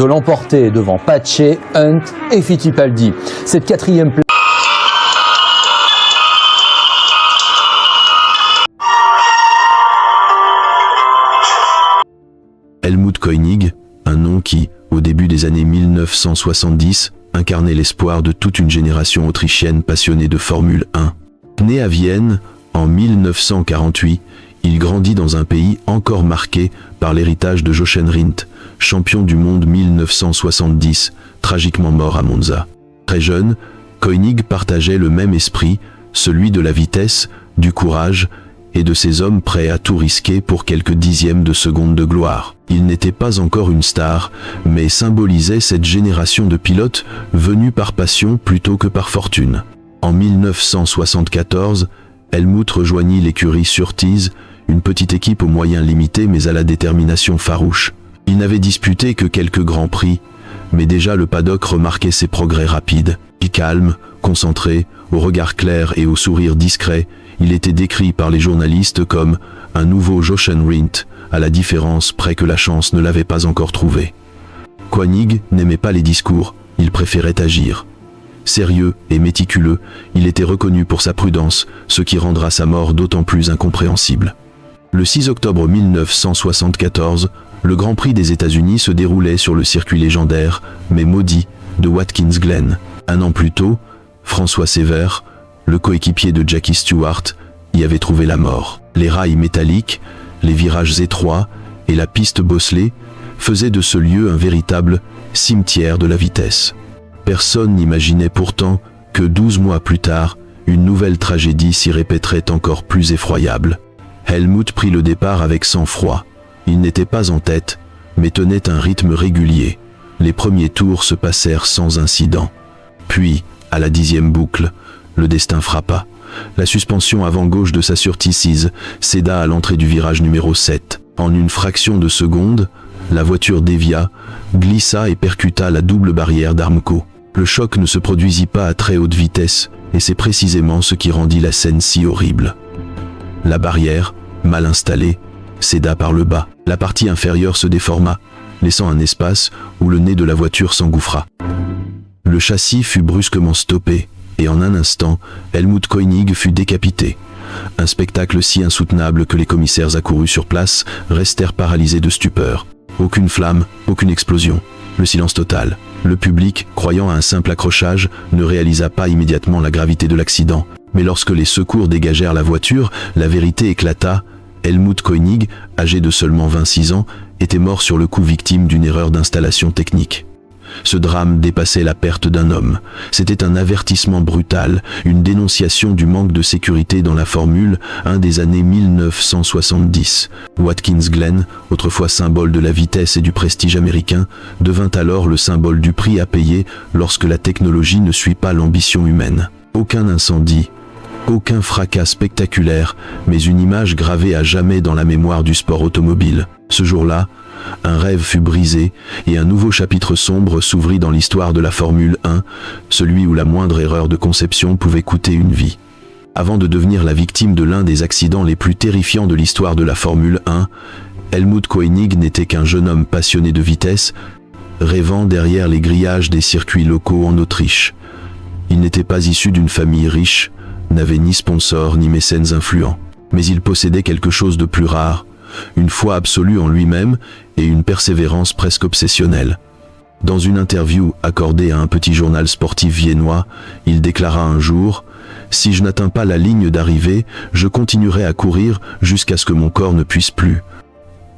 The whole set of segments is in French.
de l'emporter devant Pace, Hunt et Fittipaldi. Cette quatrième place. Helmut Koenig, un nom qui, au début des années 1970, incarnait l'espoir de toute une génération autrichienne passionnée de Formule 1. Né à Vienne, en 1948, il grandit dans un pays encore marqué par l'héritage de Jochen Rindt, champion du monde 1970, tragiquement mort à Monza. Très jeune, Koenig partageait le même esprit, celui de la vitesse, du courage et de ces hommes prêts à tout risquer pour quelques dixièmes de seconde de gloire. Il n'était pas encore une star, mais symbolisait cette génération de pilotes venus par passion plutôt que par fortune. En 1974, Helmut rejoignit l'écurie Surtees, une petite équipe aux moyens limités mais à la détermination farouche. Il n'avait disputé que quelques grands prix, mais déjà le paddock remarquait ses progrès rapides. Calme, concentré, au regard clair et au sourire discret, il était décrit par les journalistes comme un nouveau Jochen Rindt, à la différence près que la chance ne l'avait pas encore trouvé. Koenig n'aimait pas les discours, il préférait agir. Sérieux et méticuleux, il était reconnu pour sa prudence, ce qui rendra sa mort d'autant plus incompréhensible. Le 6 octobre 1974, le Grand Prix des États-Unis se déroulait sur le circuit légendaire, mais maudit, de Watkins Glen. Un an plus tôt, François Sévère, le coéquipier de Jackie Stewart, y avait trouvé la mort. Les rails métalliques, les virages étroits et la piste bosselée faisaient de ce lieu un véritable cimetière de la vitesse. Personne n'imaginait pourtant que 12 mois plus tard, une nouvelle tragédie s'y répéterait encore plus effroyable. Helmut prit le départ avec sang-froid. Il n'était pas en tête, mais tenait un rythme régulier. Les premiers tours se passèrent sans incident. Puis, à la 10e boucle, le destin frappa. La suspension avant-gauche de sa Surtees céda à l'entrée du virage numéro 7. En une fraction de seconde, la voiture dévia, glissa et percuta la double barrière d'Armco. Le choc ne se produisit pas à très haute vitesse, et c'est précisément ce qui rendit la scène si horrible. La barrière, mal installée, céda par le bas. La partie inférieure se déforma, laissant un espace où le nez de la voiture s'engouffra. Le châssis fut brusquement stoppé, et en un instant, Helmut Koenig fut décapité. Un spectacle si insoutenable que les commissaires accourus sur place restèrent paralysés de stupeur. Aucune flamme, aucune explosion. Le silence total. Le public, croyant à un simple accrochage, ne réalisa pas immédiatement la gravité de l'accident. Mais lorsque les secours dégagèrent la voiture, la vérité éclata. Helmut Koenig, âgé de seulement 26 ans, était mort sur le coup victime d'une erreur d'installation technique. Ce drame dépassait la perte d'un homme. C'était un avertissement brutal, une dénonciation du manque de sécurité dans la Formule 1 des années 1970. Watkins Glen, autrefois symbole de la vitesse et du prestige américain, devint alors le symbole du prix à payer lorsque la technologie ne suit pas l'ambition humaine. Aucun incendie, aucun fracas spectaculaire, mais une image gravée à jamais dans la mémoire du sport automobile. Ce jour-là, un rêve fut brisé et un nouveau chapitre sombre s'ouvrit dans l'histoire de la Formule 1, celui où la moindre erreur de conception pouvait coûter une vie. Avant de devenir la victime de l'un des accidents les plus terrifiants de l'histoire de la Formule 1, Helmut Koenig n'était qu'un jeune homme passionné de vitesse, rêvant derrière les grillages des circuits locaux en Autriche. Il n'était pas issu d'une famille riche, n'avait ni sponsor ni mécènes influents, mais il possédait quelque chose de plus rare, une foi absolue en lui-même et une persévérance presque obsessionnelle. Dans une interview accordée à un petit journal sportif viennois, il déclara un jour « Si je n'atteins pas la ligne d'arrivée, je continuerai à courir jusqu'à ce que mon corps ne puisse plus. »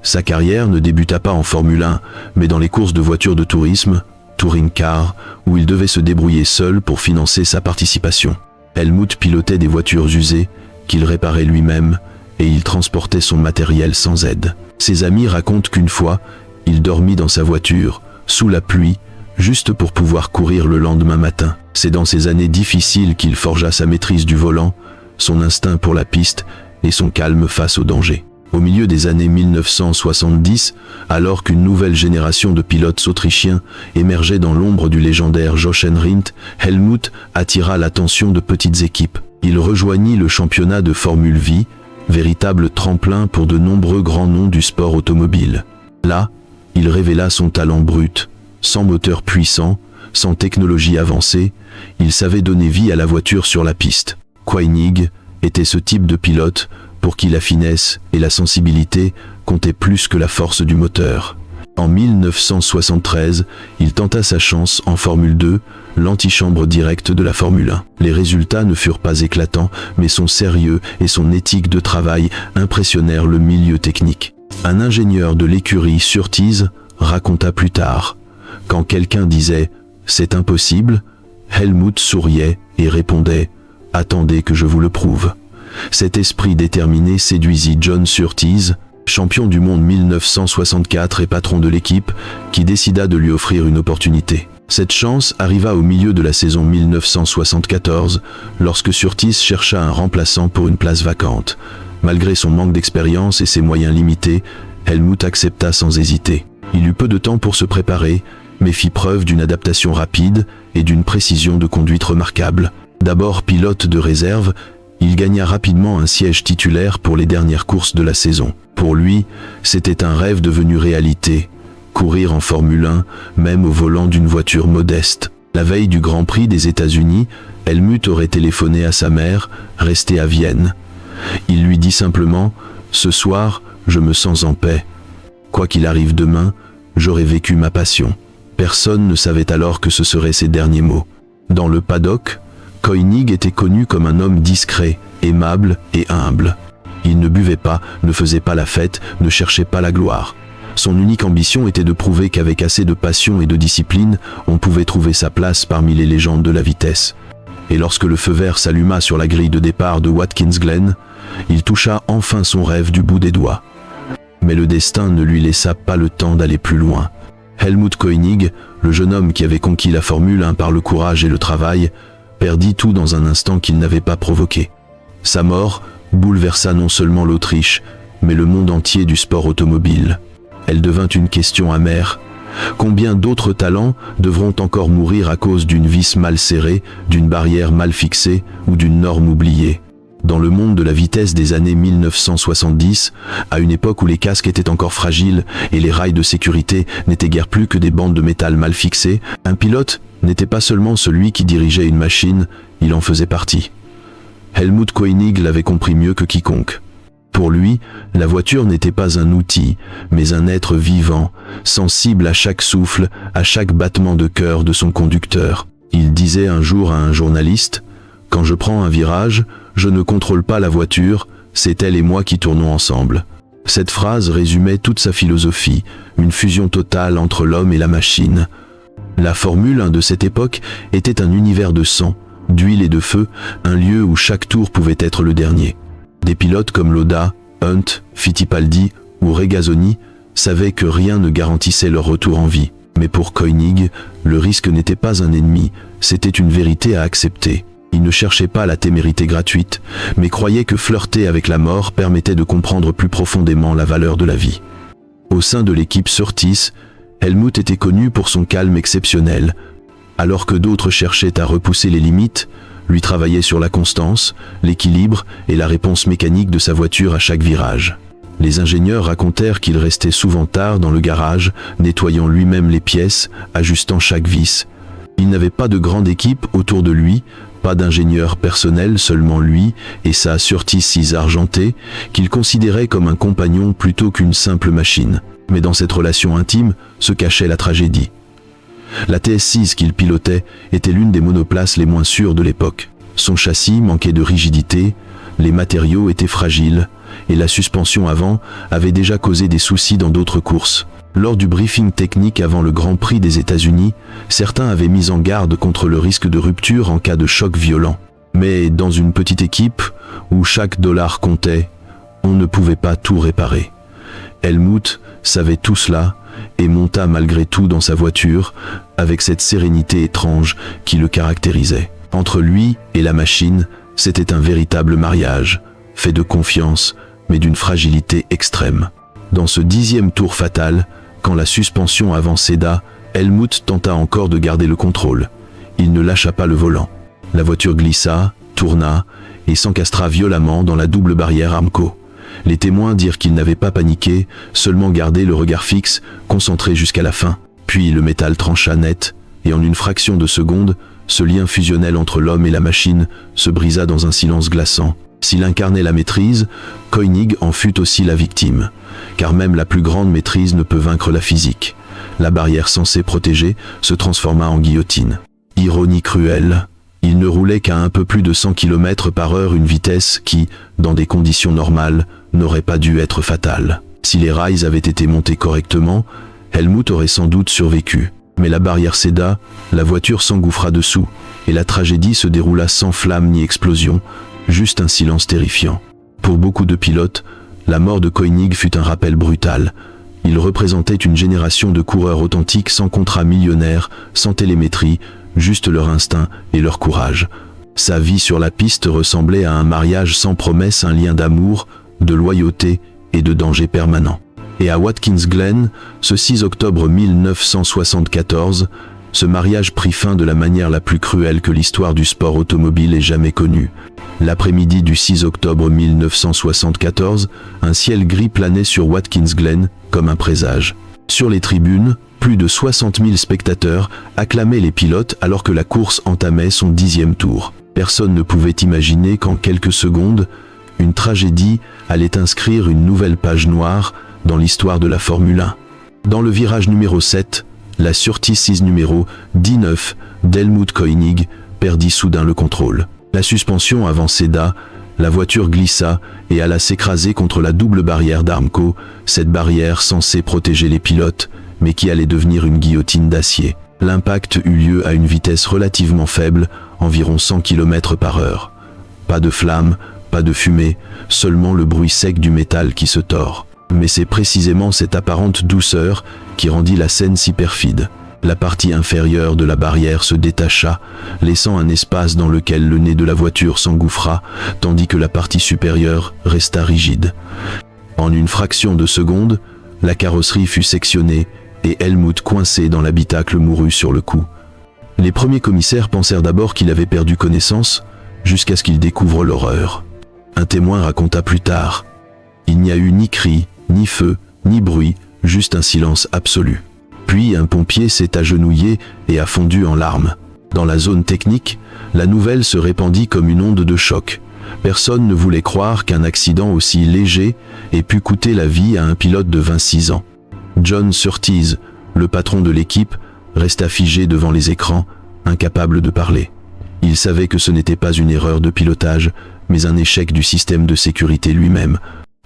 Sa carrière ne débuta pas en Formule 1, mais dans les courses de voitures de tourisme, Touring Car, où il devait se débrouiller seul pour financer sa participation. Helmut pilotait des voitures usées, qu'il réparait lui-même, et il transportait son matériel sans aide. Ses amis racontent qu'une fois, il dormit dans sa voiture, sous la pluie, juste pour pouvoir courir le lendemain matin. C'est dans ces années difficiles qu'il forgea sa maîtrise du volant, son instinct pour la piste et son calme face au danger. Au milieu des années 1970, alors qu'une nouvelle génération de pilotes autrichiens émergeait dans l'ombre du légendaire Jochen Rindt, Helmut attira l'attention de petites équipes. Il rejoignit le championnat de Formule V, véritable tremplin pour de nombreux grands noms du sport automobile. Là, il révéla son talent brut, Sans moteur puissant, sans technologie avancée, il savait donner vie à la voiture sur la piste. Koenig était ce type de pilote pour qui la finesse et la sensibilité comptaient plus que la force du moteur. En 1973, il tenta sa chance en Formule 2, l'antichambre directe de la Formule 1. Les résultats ne furent pas éclatants, mais son sérieux et son éthique de travail impressionnèrent le milieu technique. Un ingénieur de l'écurie Surtees raconta plus tard: quand quelqu'un disait « c'est impossible », Helmut souriait et répondait « attendez que je vous le prouve ». Cet esprit déterminé séduisit John Surtees, champion du monde 1964 et patron de l'équipe, qui décida de lui offrir une opportunité. Cette chance arriva au milieu de la saison 1974, lorsque Surtees chercha un remplaçant pour une place vacante. Malgré son manque d'expérience et ses moyens limités, Helmut accepta sans hésiter. Il eut peu de temps pour se préparer, mais fit preuve d'une adaptation rapide et d'une précision de conduite remarquable. D'abord pilote de réserve, il gagna rapidement un siège titulaire pour les dernières courses de la saison. Pour lui, c'était un rêve devenu réalité. Courir en Formule 1, même au volant d'une voiture modeste. La veille du Grand Prix des États-Unis, Helmut aurait téléphoné à sa mère, restée à Vienne. Il lui dit simplement « Ce soir, je me sens en paix. Quoi qu'il arrive demain, j'aurai vécu ma passion. » Personne ne savait alors que ce seraient ses derniers mots. Dans le paddock, Koenig était connu comme un homme discret, aimable et humble. Il ne buvait pas, ne faisait pas la fête, ne cherchait pas la gloire. Son unique ambition était de prouver qu'avec assez de passion et de discipline, on pouvait trouver sa place parmi les légendes de la vitesse. Et lorsque le feu vert s'alluma sur la grille de départ de Watkins Glen, il toucha enfin son rêve du bout des doigts. Mais le destin ne lui laissa pas le temps d'aller plus loin. Helmut Koenig, le jeune homme qui avait conquis la Formule 1 par le courage et le travail, perdit tout dans un instant qu'il n'avait pas provoqué. Sa mort bouleversa non seulement l'Autriche, mais le monde entier du sport automobile. Elle devint une question amère. Combien d'autres talents devront encore mourir à cause d'une vis mal serrée, d'une barrière mal fixée ou d'une norme oubliée? Dans le monde de la vitesse des années 1970, à une époque où les casques étaient encore fragiles et les rails de sécurité n'étaient guère plus que des bandes de métal mal fixées, un pilote n'était pas seulement celui qui dirigeait une machine, il en faisait partie. Helmut Koenig l'avait compris mieux que quiconque. Pour lui, la voiture n'était pas un outil, mais un être vivant, sensible à chaque souffle, à chaque battement de cœur de son conducteur. Il disait un jour à un journaliste: « Quand je prends un virage, je ne contrôle pas la voiture, c'est elle et moi qui tournons ensemble. » Cette phrase résumait toute sa philosophie, une fusion totale entre l'homme et la machine. La Formule 1 de cette époque était un univers de sang, d'huile et de feu, un lieu où chaque tour pouvait être le dernier. Des pilotes comme Lauda, Hunt, Fittipaldi ou Regazzoni savaient que rien ne garantissait leur retour en vie. Mais pour Koenig, le risque n'était pas un ennemi, c'était une vérité à accepter. Il ne cherchait pas la témérité gratuite, mais croyait que flirter avec la mort permettait de comprendre plus profondément la valeur de la vie. Au sein de l'équipe Surtees, Helmut était connu pour son calme exceptionnel. Alors que d'autres cherchaient à repousser les limites, lui travaillait sur la constance, l'équilibre et la réponse mécanique de sa voiture à chaque virage. Les ingénieurs racontèrent qu'il restait souvent tard dans le garage, nettoyant lui-même les pièces, ajustant chaque vis. Il n'avait pas de grande équipe autour de lui, pas d'ingénieur personnel, seulement lui et sa Surtees 6 argentée, qu'il considérait comme un compagnon plutôt qu'une simple machine. Mais dans cette relation intime se cachait la tragédie. La TS6 qu'il pilotait était l'une des monoplaces les moins sûres de l'époque. Son châssis manquait de rigidité, les matériaux étaient fragiles, et la suspension avant avait déjà causé des soucis dans d'autres courses. Lors du briefing technique avant le Grand Prix des États-Unis, certains avaient mis en garde contre le risque de rupture en cas de choc violent. Mais dans une petite équipe, où chaque dollar comptait, on ne pouvait pas tout réparer. Helmut savait tout cela, et monta malgré tout dans sa voiture, avec cette sérénité étrange qui le caractérisait. Entre lui et la machine, c'était un véritable mariage, fait de confiance, mais d'une fragilité extrême. Dans ce 10e tour fatal, quand la suspension avant céda, Helmut tenta encore de garder le contrôle. Il ne lâcha pas le volant. La voiture glissa, tourna, et s'encastra violemment dans la double barrière Armco. Les témoins dirent qu'il n'avait pas paniqué, seulement gardé le regard fixe, concentré jusqu'à la fin. Puis le métal trancha net, et en une fraction de seconde, ce lien fusionnel entre l'homme et la machine se brisa dans un silence glaçant. S'il incarnait la maîtrise, Koenig en fut aussi la victime, car même la plus grande maîtrise ne peut vaincre la physique. La barrière censée protéger se transforma en guillotine. Ironie cruelle, il ne roulait qu'à un peu plus de 100 km/h, une vitesse qui, dans des conditions normales, n'aurait pas dû être fatale. Si les rails avaient été montés correctement, Helmut aurait sans doute survécu. Mais la barrière céda, la voiture s'engouffra dessous, et la tragédie se déroula sans flamme ni explosion, juste un silence terrifiant. Pour beaucoup de pilotes, la mort de Koenig fut un rappel brutal. Il représentait une génération de coureurs authentiques sans contrat millionnaire, sans télémétrie, juste leur instinct et leur courage. Sa vie sur la piste ressemblait à un mariage sans promesse, un lien d'amour, de loyauté et de danger permanent. Et à Watkins Glen, ce 6 octobre 1974, ce mariage prit fin de la manière la plus cruelle que l'histoire du sport automobile ait jamais connue. L'après-midi du 6 octobre 1974, un ciel gris planait sur Watkins Glen comme un présage. Sur les tribunes, plus de 60 000 spectateurs acclamaient les pilotes alors que la course entamait son 10e tour. Personne ne pouvait imaginer qu'en quelques secondes, une tragédie allait inscrire une nouvelle page noire dans l'histoire de la Formule 1. Dans le virage numéro 7, la Surtees numéro 19 d'Helmut Koenig perdit soudain le contrôle. La suspension avant céda, la voiture glissa et alla s'écraser contre la double barrière d'Armco, cette barrière censée protéger les pilotes, mais qui allait devenir une guillotine d'acier. L'impact eut lieu à une vitesse relativement faible, environ 100 km/h. Pas de flammes, pas de fumée, seulement le bruit sec du métal qui se tord. Mais c'est précisément cette apparente douceur qui rendit la scène si perfide. La partie inférieure de la barrière se détacha, laissant un espace dans lequel le nez de la voiture s'engouffra, tandis que la partie supérieure resta rigide. En une fraction de seconde, la carrosserie fut sectionnée et Helmut, coincé dans l'habitacle, mourut sur le coup. Les premiers commissaires pensèrent d'abord qu'il avait perdu connaissance, jusqu'à ce qu'ils découvrent l'horreur. Un témoin raconta plus tard. Il n'y a eu ni cri, ni feu, ni bruit, juste un silence absolu. Puis un pompier s'est agenouillé et a fondu en larmes. Dans la zone technique, la nouvelle se répandit comme une onde de choc. Personne ne voulait croire qu'un accident aussi léger ait pu coûter la vie à un pilote de 26 ans. John Surtees, le patron de l'équipe, resta figé devant les écrans, incapable de parler. Il savait que ce n'était pas une erreur de pilotage, mais un échec du système de sécurité lui-même.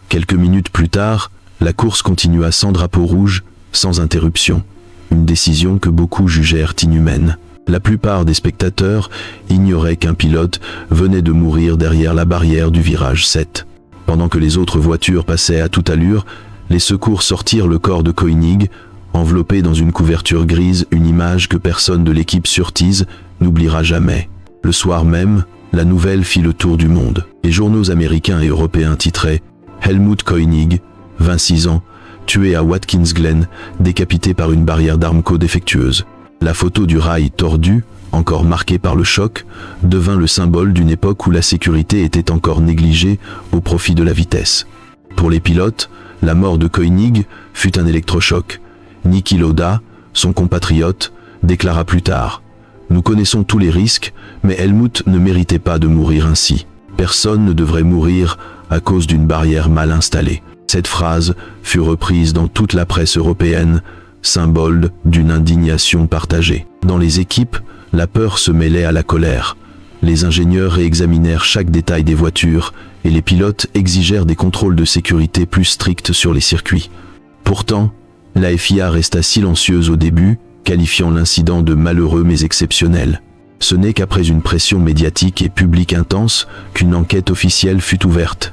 Quelques minutes plus tard, la course continua sans drapeau rouge, sans interruption. Une décision que beaucoup jugèrent inhumaine. La plupart des spectateurs ignoraient qu'un pilote venait de mourir derrière la barrière du virage 7. Pendant que les autres voitures passaient à toute allure, les secours sortirent le corps de Koenig, enveloppé dans une couverture grise, une image que personne de l'équipe Surtees n'oubliera jamais. Le soir même, la nouvelle fit le tour du monde. Les journaux américains et européens titraient « Helmut Koenig, 26 ans, tué à Watkins Glen, décapité par une barrière d'Armco défectueuse ». La photo du rail tordu, encore marqué par le choc, devint le symbole d'une époque où la sécurité était encore négligée au profit de la vitesse. Pour les pilotes, la mort de Koenig fut un électrochoc. Niki Lauda, son compatriote, déclara plus tard « Nous connaissons tous les risques, mais Helmut ne méritait pas de mourir ainsi. Personne ne devrait mourir à cause d'une barrière mal installée. » Cette phrase fut reprise dans toute la presse européenne, symbole d'une indignation partagée. Dans les équipes, la peur se mêlait à la colère. Les ingénieurs réexaminèrent chaque détail des voitures et les pilotes exigèrent des contrôles de sécurité plus stricts sur les circuits. Pourtant, la FIA resta silencieuse au début, qualifiant l'incident de malheureux mais exceptionnel. Ce n'est qu'après une pression médiatique et publique intense qu'une enquête officielle fut ouverte.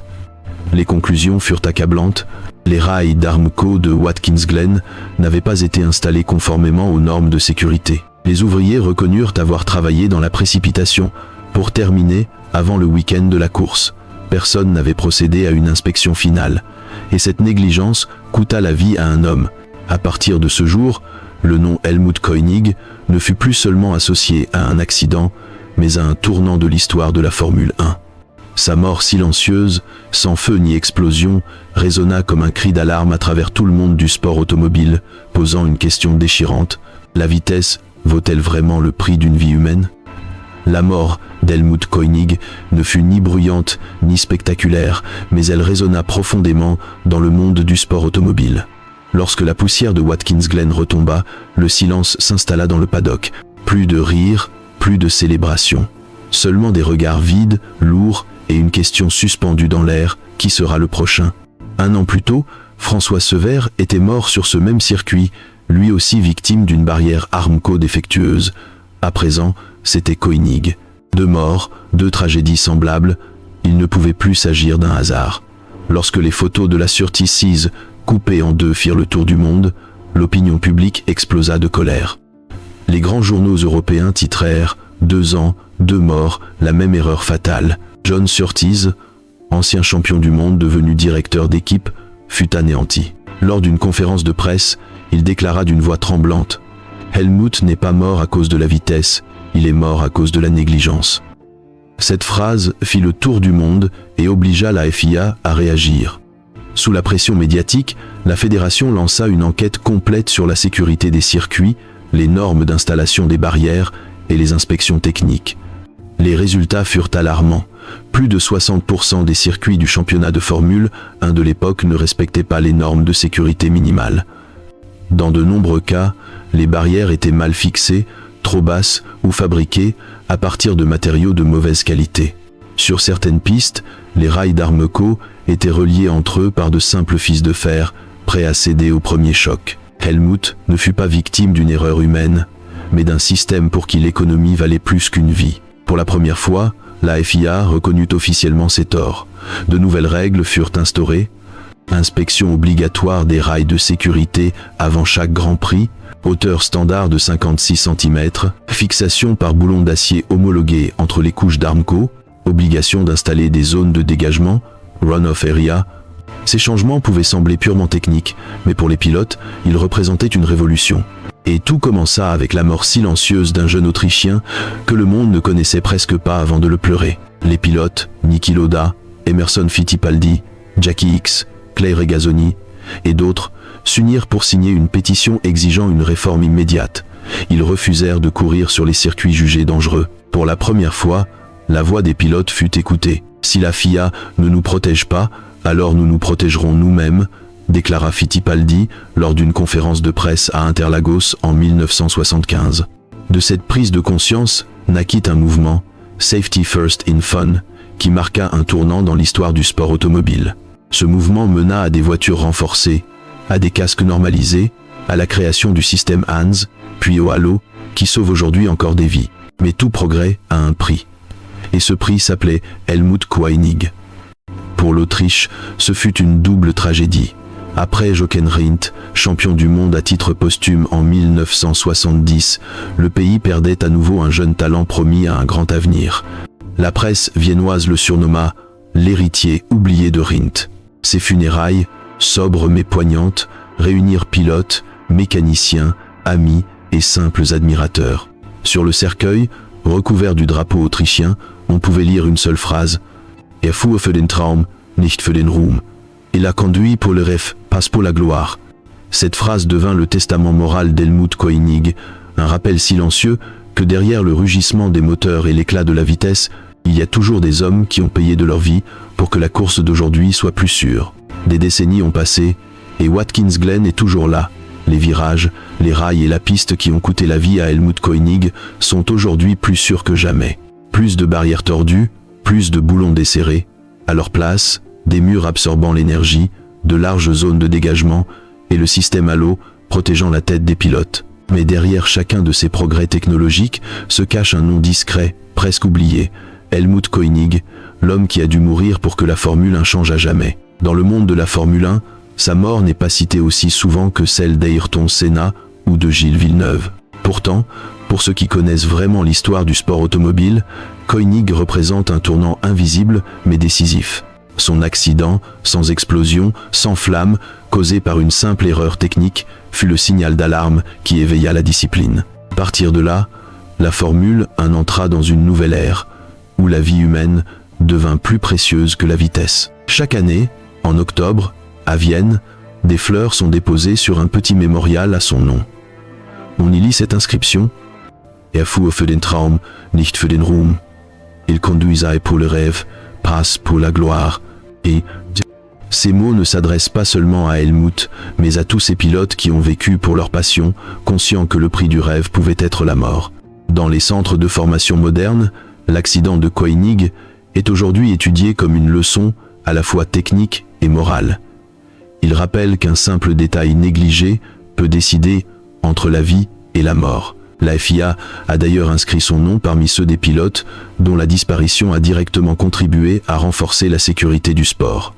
Les conclusions furent accablantes. Les rails d'Armco de Watkins Glen n'avaient pas été installés conformément aux normes de sécurité. Les ouvriers reconnurent avoir travaillé dans la précipitation pour terminer avant le week-end de la course. Personne n'avait procédé à une inspection finale. Et cette négligence coûta la vie à un homme. À partir de ce jour, le nom Helmut Koenig ne fut plus seulement associé à un accident, mais à un tournant de l'histoire de la Formule 1. Sa mort silencieuse, sans feu ni explosion, résonna comme un cri d'alarme à travers tout le monde du sport automobile, posant une question déchirante. La vitesse vaut-elle vraiment le prix d'une vie humaine? La mort d'Helmut Koenig ne fut ni bruyante ni spectaculaire, mais elle résonna profondément dans le monde du sport automobile. Lorsque la poussière de Watkins Glen retomba, le silence s'installa dans le paddock. Plus de rires, plus de célébration. Seulement des regards vides, lourds et une question suspendue dans l'air: qui sera le prochain? Un an plus tôt, François Sever était mort sur ce même circuit, lui aussi victime d'une barrière Armco défectueuse. À présent, c'était Koenig. 2 morts, 2 tragédies semblables, il ne pouvait plus s'agir d'un hasard. Lorsque les photos de la Surtees Seas, coupées en 2, firent le tour du monde, l'opinion publique explosa de colère. Les grands journaux européens titrèrent « 2 ans, 2 morts, la même erreur fatale ». John Surtees, ancien champion du monde devenu directeur d'équipe, fut anéanti. Lors d'une conférence de presse, il déclara d'une voix tremblante: « Helmut n'est pas mort à cause de la vitesse, il est mort à cause de la négligence ». Cette phrase fit le tour du monde et obligea la FIA à réagir. Sous la pression médiatique, la fédération lança une enquête complète sur la sécurité des circuits, les normes d'installation des barrières et les inspections techniques. Les résultats furent alarmants. Plus de 60% des circuits du championnat de Formule 1 de l'époque ne respectaient pas les normes de sécurité minimales. Dans de nombreux cas, les barrières étaient mal fixées, trop basses ou fabriquées à partir de matériaux de mauvaise qualité. Sur certaines pistes, les rails d'Armco étaient reliés entre eux par de simples fils de fer, prêts à céder au premier choc. Helmut ne fut pas victime d'une erreur humaine, mais d'un système pour qui l'économie valait plus qu'une vie. Pour la première fois, la FIA reconnut officiellement ses torts. De nouvelles règles furent instaurées: inspection obligatoire des rails de sécurité avant chaque Grand Prix, hauteur standard de 56 cm, fixation par boulon d'acier homologué entre les couches d'Armco, obligation d'installer des zones de dégagement, run-off area. Ces changements pouvaient sembler purement techniques, mais pour les pilotes, ils représentaient une révolution. Et tout commença avec la mort silencieuse d'un jeune Autrichien que le monde ne connaissait presque pas avant de le pleurer. Les pilotes, Niki Lauda, Emerson Fittipaldi, Jackie Hicks, Clay Regazzoni et d'autres s'unirent pour signer une pétition exigeant une réforme immédiate. Ils refusèrent de courir sur les circuits jugés dangereux. Pour la première fois, la voix des pilotes fut écoutée. « Si la FIA ne nous protège pas, alors nous nous protégerons nous-mêmes », déclara Fittipaldi lors d'une conférence de presse à Interlagos en 1975. De cette prise de conscience naquit un mouvement, Safety First in Fun, qui marqua un tournant dans l'histoire du sport automobile. Ce mouvement mena à des voitures renforcées, à des casques normalisés, à la création du système HANS, puis au halo, qui sauve aujourd'hui encore des vies. Mais tout progrès a un prix. Et ce prix s'appelait Helmut Koenig. Pour l'Autriche, ce fut une double tragédie. Après Jochen Rindt, champion du monde à titre posthume en 1970, le pays perdait à nouveau un jeune talent promis à un grand avenir. La presse viennoise le surnomma « l'héritier oublié de Rindt ». Ses funérailles, sobres mais poignantes, réunirent pilotes, mécaniciens, amis et simples admirateurs. Sur le cercueil, recouvert du drapeau autrichien, on pouvait lire une seule phrase: « Er fuhr für den Traum, nicht für den Ruhm. Il a conduit pour le rêve, pas pour la gloire ». Cette phrase devint le testament moral d'Helmut Koenig, un rappel silencieux que derrière le rugissement des moteurs et l'éclat de la vitesse, il y a toujours des hommes qui ont payé de leur vie pour que la course d'aujourd'hui soit plus sûre. Des décennies ont passé, et Watkins Glen est toujours là. Les virages, les rails et la piste qui ont coûté la vie à Helmut Koenig sont aujourd'hui plus sûrs que jamais. Plus de barrières tordues, plus de boulons desserrés. À leur place, des murs absorbant l'énergie, de larges zones de dégagement et le système halo protégeant la tête des pilotes. Mais derrière chacun de ces progrès technologiques se cache un nom discret, presque oublié: Helmut Koenig, l'homme qui a dû mourir pour que la Formule 1 change à jamais. Dans le monde de la Formule 1, sa mort n'est pas citée aussi souvent que celle d'Ayrton Senna ou de Gilles Villeneuve. Pourtant, pour ceux qui connaissent vraiment l'histoire du sport automobile, Koenig représente un tournant invisible mais décisif. Son accident, sans explosion, sans flamme, causé par une simple erreur technique, fut le signal d'alarme qui éveilla la discipline. À partir de là, la Formule 1 entra dans une nouvelle ère, où la vie humaine devint plus précieuse que la vitesse. Chaque année, en octobre, à Vienne, des fleurs sont déposées sur un petit mémorial à son nom. On y lit cette inscription: Er fuhr für den Traum, nicht für den Ruhm. Il conduisait pour le rêve, passe pour la gloire. Et ces mots ne s'adressent pas seulement à Helmut, mais à tous ces pilotes qui ont vécu pour leur passion, conscients que le prix du rêve pouvait être la mort. Dans les centres de formation modernes, l'accident de Koenig est aujourd'hui étudié comme une leçon à la fois technique et morale. Il rappelle qu'un simple détail négligé peut décider entre la vie et la mort. La FIA a d'ailleurs inscrit son nom parmi ceux des pilotes dont la disparition a directement contribué à renforcer la sécurité du sport.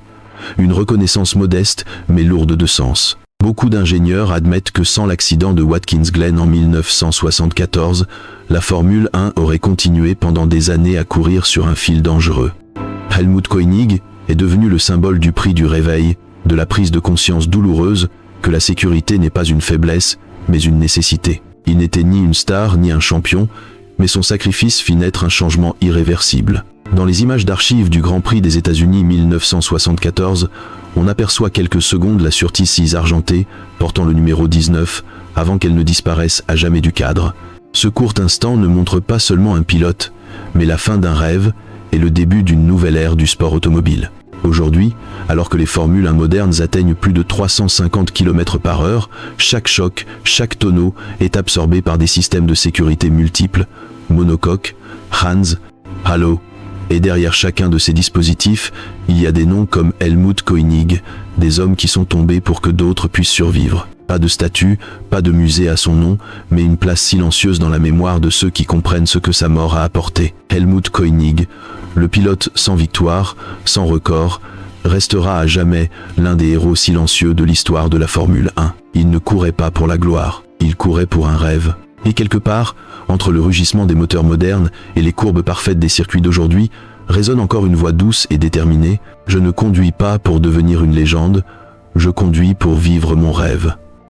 Une reconnaissance modeste mais lourde de sens. Beaucoup d'ingénieurs admettent que sans l'accident de Watkins Glen en 1974, la Formule 1 aurait continué pendant des années à courir sur un fil dangereux. Helmut Koenig est devenu le symbole du prix du réveil, de la prise de conscience douloureuse que la sécurité n'est pas une faiblesse, mais une nécessité. Il n'était ni une star ni un champion, mais son sacrifice fit naître un changement irréversible. Dans les images d'archives du Grand Prix des États-Unis 1974, on aperçoit quelques secondes la Surtees 6 argentée, portant le numéro 19, avant qu'elle ne disparaisse à jamais du cadre. Ce court instant ne montre pas seulement un pilote, mais la fin d'un rêve et le début d'une nouvelle ère du sport automobile. Aujourd'hui, alors que les Formules 1 modernes atteignent plus de 350 km/h, chaque choc, chaque tonneau est absorbé par des systèmes de sécurité multiples, monocoques, Hans, Halo, et derrière chacun de ces dispositifs, il y a des noms comme Helmut Koenig, des hommes qui sont tombés pour que d'autres puissent survivre. Pas de statue, pas de musée à son nom, mais une place silencieuse dans la mémoire de ceux qui comprennent ce que sa mort a apporté. Helmut Koenig, le pilote sans victoire, sans record, restera à jamais l'un des héros silencieux de l'histoire de la Formule 1. Il ne courait pas pour la gloire, il courait pour un rêve. Et quelque part, entre le rugissement des moteurs modernes et les courbes parfaites des circuits d'aujourd'hui, résonne encore une voix douce et déterminée: « Je ne conduis pas pour devenir une légende, je conduis pour vivre mon rêve. »